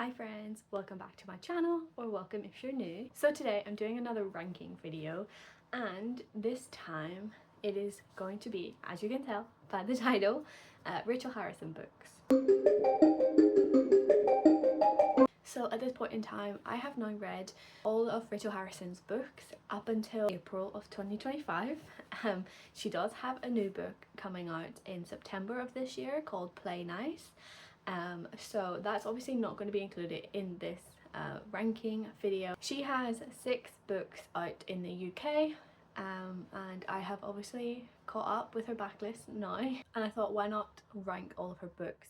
Hi friends, welcome back to my channel, or welcome if you're new. So today I'm doing another ranking video, and this time it is going to be, as you can tell by the title, Rachel Harrison books. So at this point in time I have now read all of Rachel Harrison's books up until April of 2025. She does have a new book coming out in September of this year called Play Nice. So that's obviously not going to be included in this ranking video. She has 6 books out in the UK, and I have obviously caught up with her backlist now, and I thought, why not rank all of her books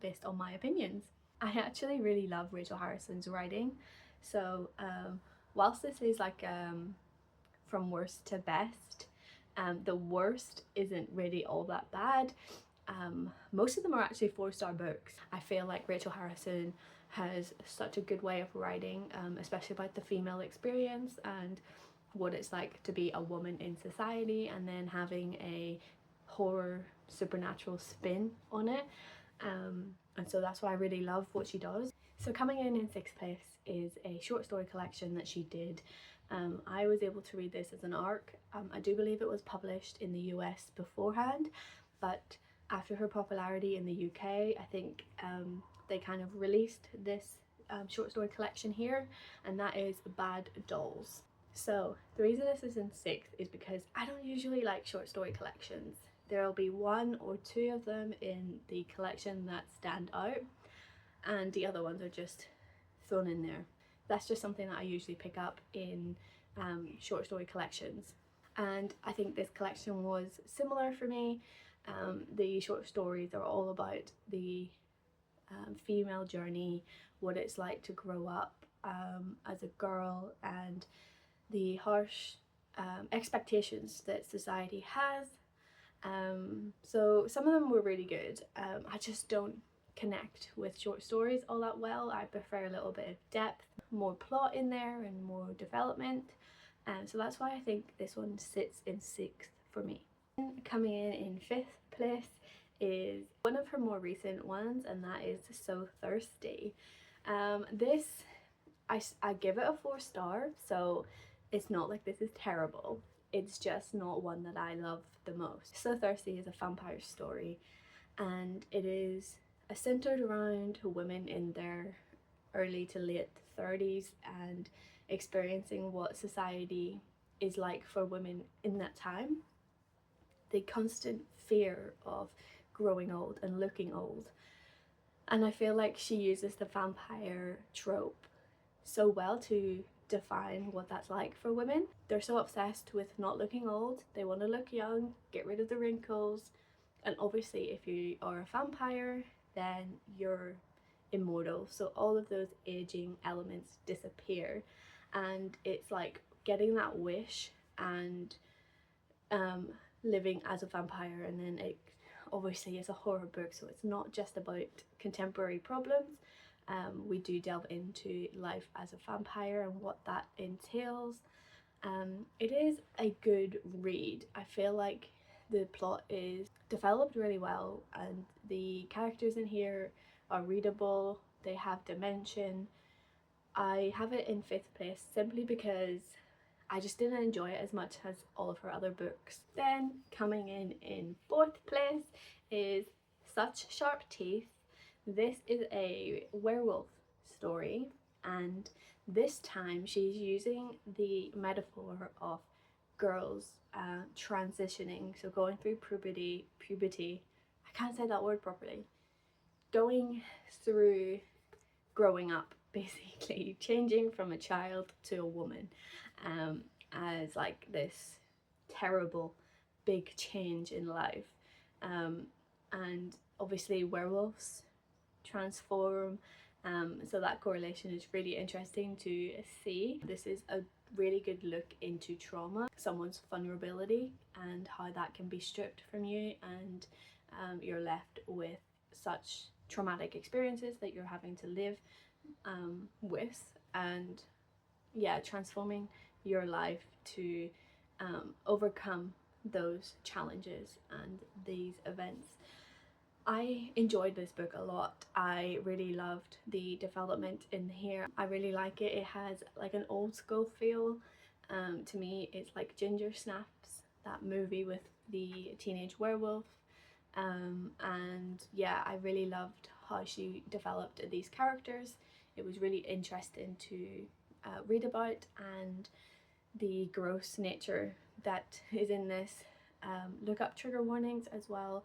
based on my opinions. I actually really love Rachel Harrison's writing, so whilst this is like from worst to best, the worst isn't really all that bad. Most of them are actually 4-star books. I feel like Rachel Harrison has such a good way of writing, especially about the female experience and what it's like to be a woman in society, and then having a horror supernatural spin on it, and so that's why I really love what she does. So coming in 6th place is a short story collection that she did. I was able to read this as an ARC. I do believe it was published in the US beforehand, but after her popularity in the UK, I think they kind of released this short story collection here, and that is Bad Dolls. So the reason this is in 6th is because I don't usually like short story collections. There will be 1 or 2 of them in the collection that stand out, and the other ones are just thrown in there. That's just something that I usually pick up in short story collections, and I think this collection was similar for me. The short stories are all about the female journey, what it's like to grow up as a girl, and the harsh expectations that society has. So some of them were really good. I just don't connect with short stories all that well. I prefer a little bit of depth, more plot in there and more development, so that's why I think this one sits in 6th for me. Coming in 5th place is one of her more recent ones, and that is So Thirsty. This I give it a 4-star, so it's not like this is terrible, it's just not one that I love the most. So Thirsty is a vampire story, and it is centered around women in their early to late 30s and experiencing what society is like for women in that time. The constant fear of growing old and looking old, and I feel like she uses the vampire trope so well to define what that's like for women. They're so obsessed with not looking old, they want to look young, get rid of the wrinkles, and obviously if you are a vampire then you're immortal, so all of those aging elements disappear, and it's like getting that wish and living as a vampire. And then it obviously is a horror book, so it's not just about contemporary problems. We do delve into life as a vampire and what that entails. It is a good read. I feel like the plot is developed really well, and the characters in here are readable, they have dimension. I have it in 5th place simply because I just didn't enjoy it as much as all of her other books. Then coming in 4th place is Such Sharp Teeth. This is a werewolf story, and this time she's using the metaphor of girls transitioning, so going through puberty, I can't say that word properly, going through growing up, basically changing from a child to a woman, as like this terrible big change in life, and obviously werewolves transform, so that correlation is really interesting to see. This is a really good look into trauma, someone's vulnerability, and how that can be stripped from you, and you're left with such traumatic experiences that you're having to live with, and yeah, transforming your life to overcome those challenges and these events. I enjoyed this book a lot. I really loved the development in here. I really like it. It has like an old school feel. To me, it's like Ginger Snaps, that movie with the teenage werewolf. And yeah, I really loved how she developed these characters. It was really interesting to read about, and the gross nature that is in this. Look up trigger warnings as well.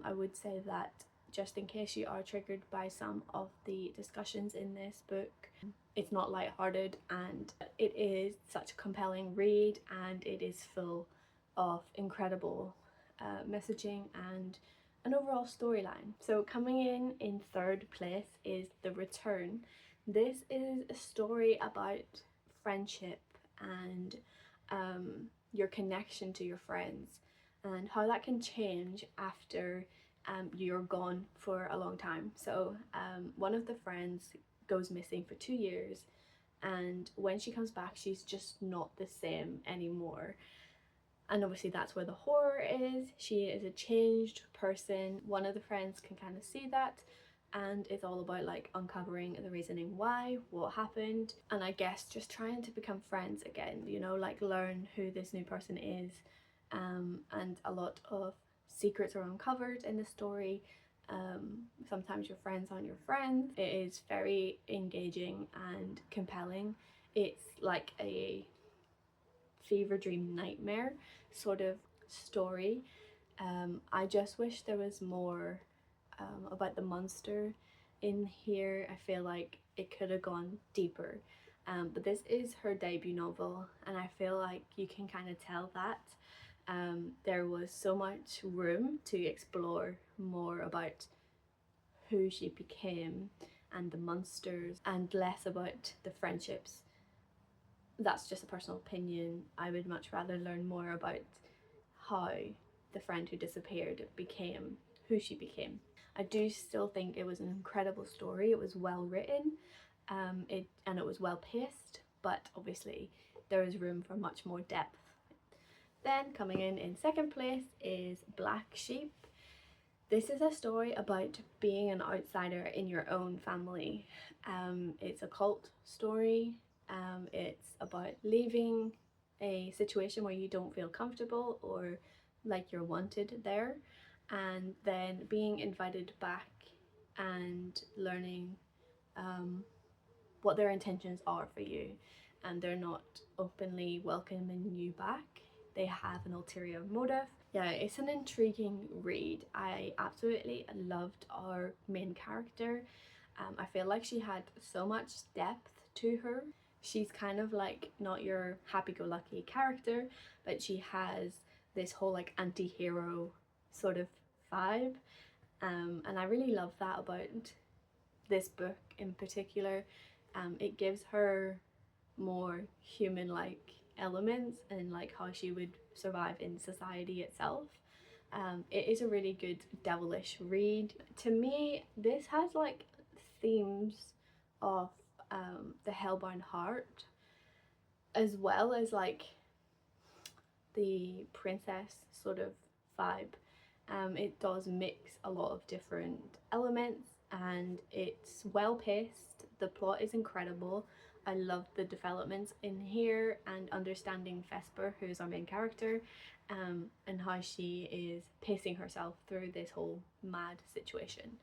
I would say that just in case you are triggered by some of the discussions in this book, it's not lighthearted, and it is such a compelling read, and it is full of incredible messaging and an overall storyline. So coming in third place is The Return. This is a story about friendship and your connection to your friends, and how that can change after you're gone for a long time. So one of the friends goes missing for 2 years, and when she comes back, she's just not the same anymore. And obviously that's where the horror is. She is a changed person. One of the friends can kind of see that, and it's all about like uncovering the reasoning why, what happened, and I guess just trying to become friends again, you know, like learn who this new person is. And a lot of secrets are uncovered in the story. Sometimes your friends aren't your friends. It is very engaging and compelling. It's like a fever dream nightmare sort of story. I just wish there was more about the monster in here. I feel like it could have gone deeper. But this is her debut novel, and I feel like you can kind of tell that. There was so much room to explore more about who she became and the monsters, and less about the friendships. That's just a personal opinion. I would much rather learn more about how the friend who disappeared became who she became. I do still think it was an incredible story. It was well written, and it was well paced, but obviously there is room for much more depth. Then coming in second place is Black Sheep. This is a story about being an outsider in your own family. It's a cult story. It's about leaving a situation where you don't feel comfortable or like you're wanted there, and then being invited back and learning what their intentions are for you, and they're not openly welcoming you back. They have an ulterior motive. Yeah, it's an intriguing read. I absolutely loved our main character. I feel like she had so much depth to her. She's kind of like not your happy-go-lucky character, but she has this whole like anti-hero sort of vibe. And I really love that about this book in particular. It gives her more human-like elements and like how she would survive in society itself. It is a really good devilish read. To me, this has like themes of the Hellbound Heart, as well as like the princess sort of vibe. It does mix a lot of different elements, and it's well paced. The plot is incredible. I love the developments in here, and understanding Vesper, who's our main character, and how she is pacing herself through this whole mad situation.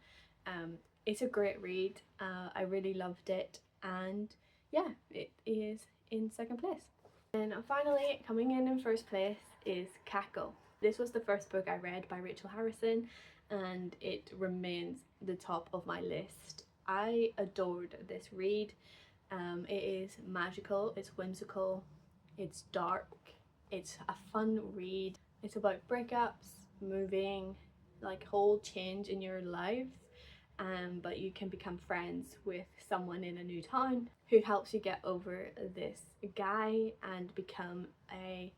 It's a great read. I really loved it, and yeah, it is in second place. And finally, coming in first place is Cackle. This was the first book I read by Rachel Harrison, and it remains the top of my list. I adored this read. It is magical, it's whimsical, it's dark, it's a fun read. It's about breakups, moving, like whole change in your life, but you can become friends with someone in a new town who helps you get over this guy and become a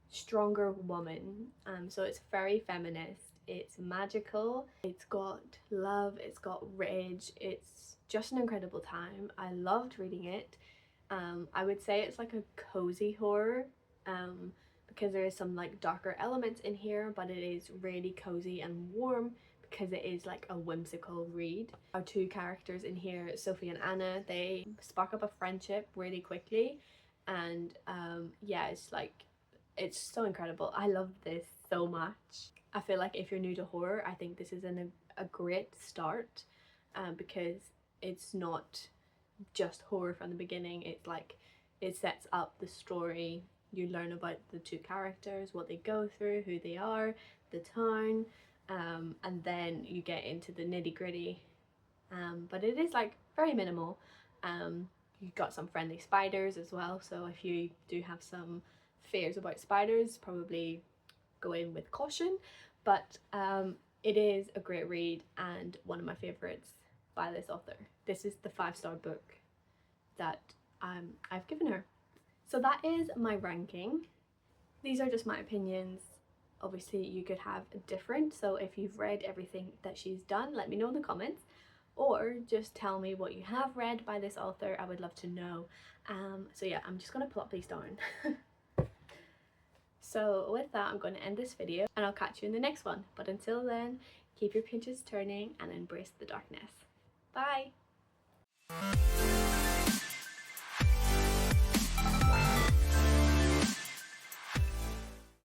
stronger woman. So it's very feminist, it's magical, it's got love, it's got rage, it's just an incredible time. I loved reading it. I would say it's like a cozy horror, because there is some like darker elements in here, but it is really cozy and warm because it is like a whimsical read. Our two characters in here, Sophie and Anna, they spark up a friendship really quickly, and yeah, it's so incredible. I love this so much. I feel like if you're new to horror, I think this is a great start, because it's not just horror from the beginning. It's like it sets up the story. You learn about the two characters, what they go through, who they are, the town, and then you get into the nitty-gritty, but it is like very minimal. You've got some friendly spiders as well, so if you do have some fears about spiders, probably go in with caution, but it is a great read and one of my favorites by this author. This is the 5-star book that I've given her. So that is my ranking. These are just my opinions. Obviously you could have a different, so if you've read everything that she's done, let me know in the comments, or just tell me what you have read by this author. I would love to know. So yeah, I'm just gonna plop these down. So with that, I'm going to end this video and I'll catch you in the next one. But until then, keep your pages turning and embrace the darkness. Bye!